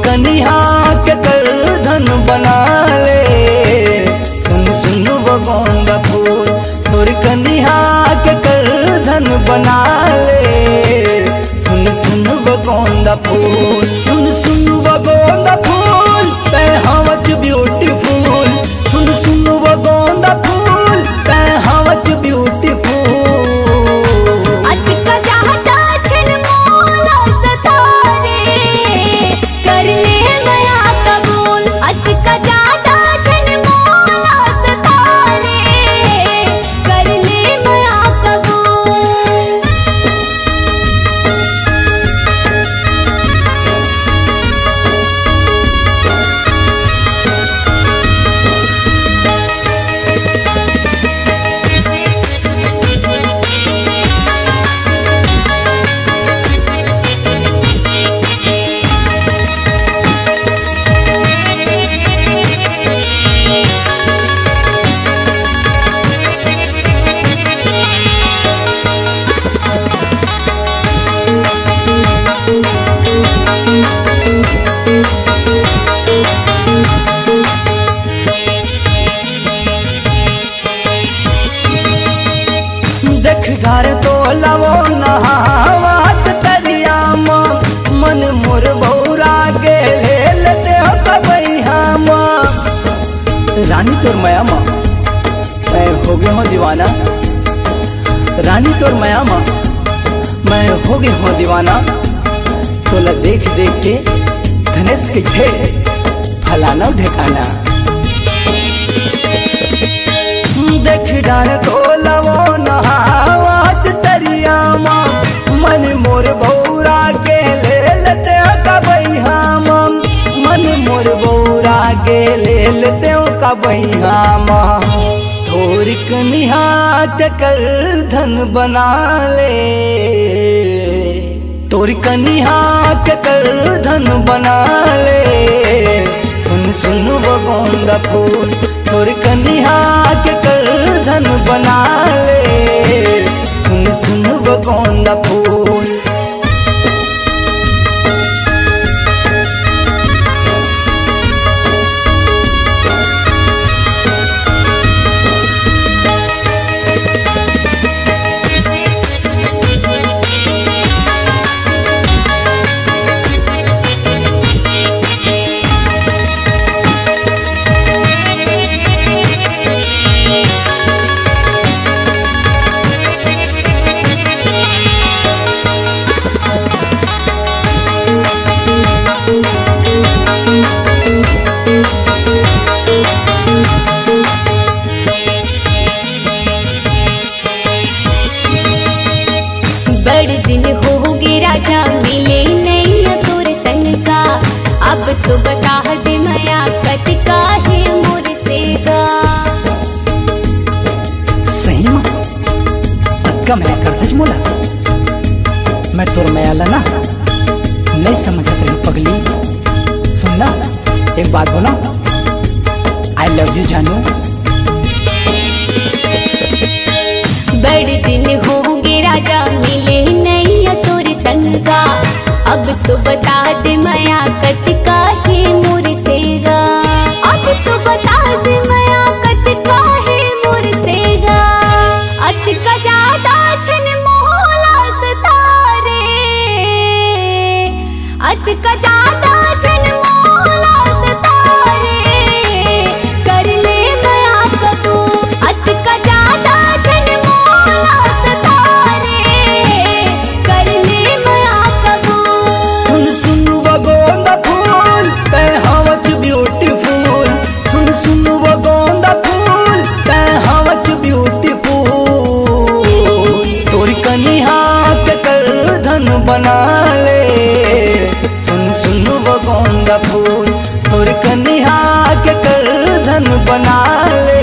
कनिहा के कर धन बना ले। सुन सुन वो गोंदा फूल तोर कनिहा के कर धन बना ले। सुन सुन वो गोंदा फूल, सुन सुन वो गोंदा फूल ते हवच ब्यूटीफुल। सुन सुन वो गोंदा फूल ते हवच ब्यूटीफुल। घर तो लवो नहावत तरिया मन मोर बौरा के ले लेते हो कबैया। रानी तोर माया माँ मैं हो गया हूँ दीवाना। रानी तोर माया माँ मैं हो गया हूँ दीवाना। तोला देख देख के धनेश के थे फलाना ढेकाना। देख डार तो लवो नहावत तरिया मन मोर बौरा के ले लेते हो कबैया। मन मोर बौरा के ले लेते हो कबैया। तोर कनिहा के कर धन बना ले। तोर कनिहा के कर धन बना ले। सुन सुन वो गोंदा फूल तोर कनिहा के कर धन बना ले। सुन सुन वो गोंदा फूल। दिन होगी राजा मिले नहीं तोर संग का। अब तो बता दे माया कत का है मोर सेगा। सही माँ पक्का मैं कर दज मोला। मैं तोर माया ना नहीं समझ रही पगली। सुनना एक बात बोला आई लव यू जानू। बड़े दिन होंगे राजा मिले नहीं तोर संग का। अब तो बता दे माया कत का है मोर सेगा। अब तो बता दे माया कत का है मोर सेगा। अत का ज्यादा छन मोहला सतारे। अत का ज्यादा छन मोहला सतारे। कर ले माया कबूल। अत का ज्यादा बना ले। सुन सुन वो गोंदा फूल तोर कनिहा के कर धन बना ले।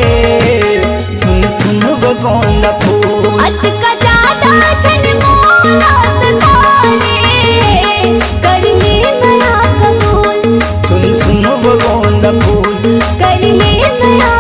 सुन सुन वो गोंदा फूल। अत का ज्यादा छन मोहला सतारे। कर ले माया कबूल। सुन सुन वो गोंदा फूल। कर ले माया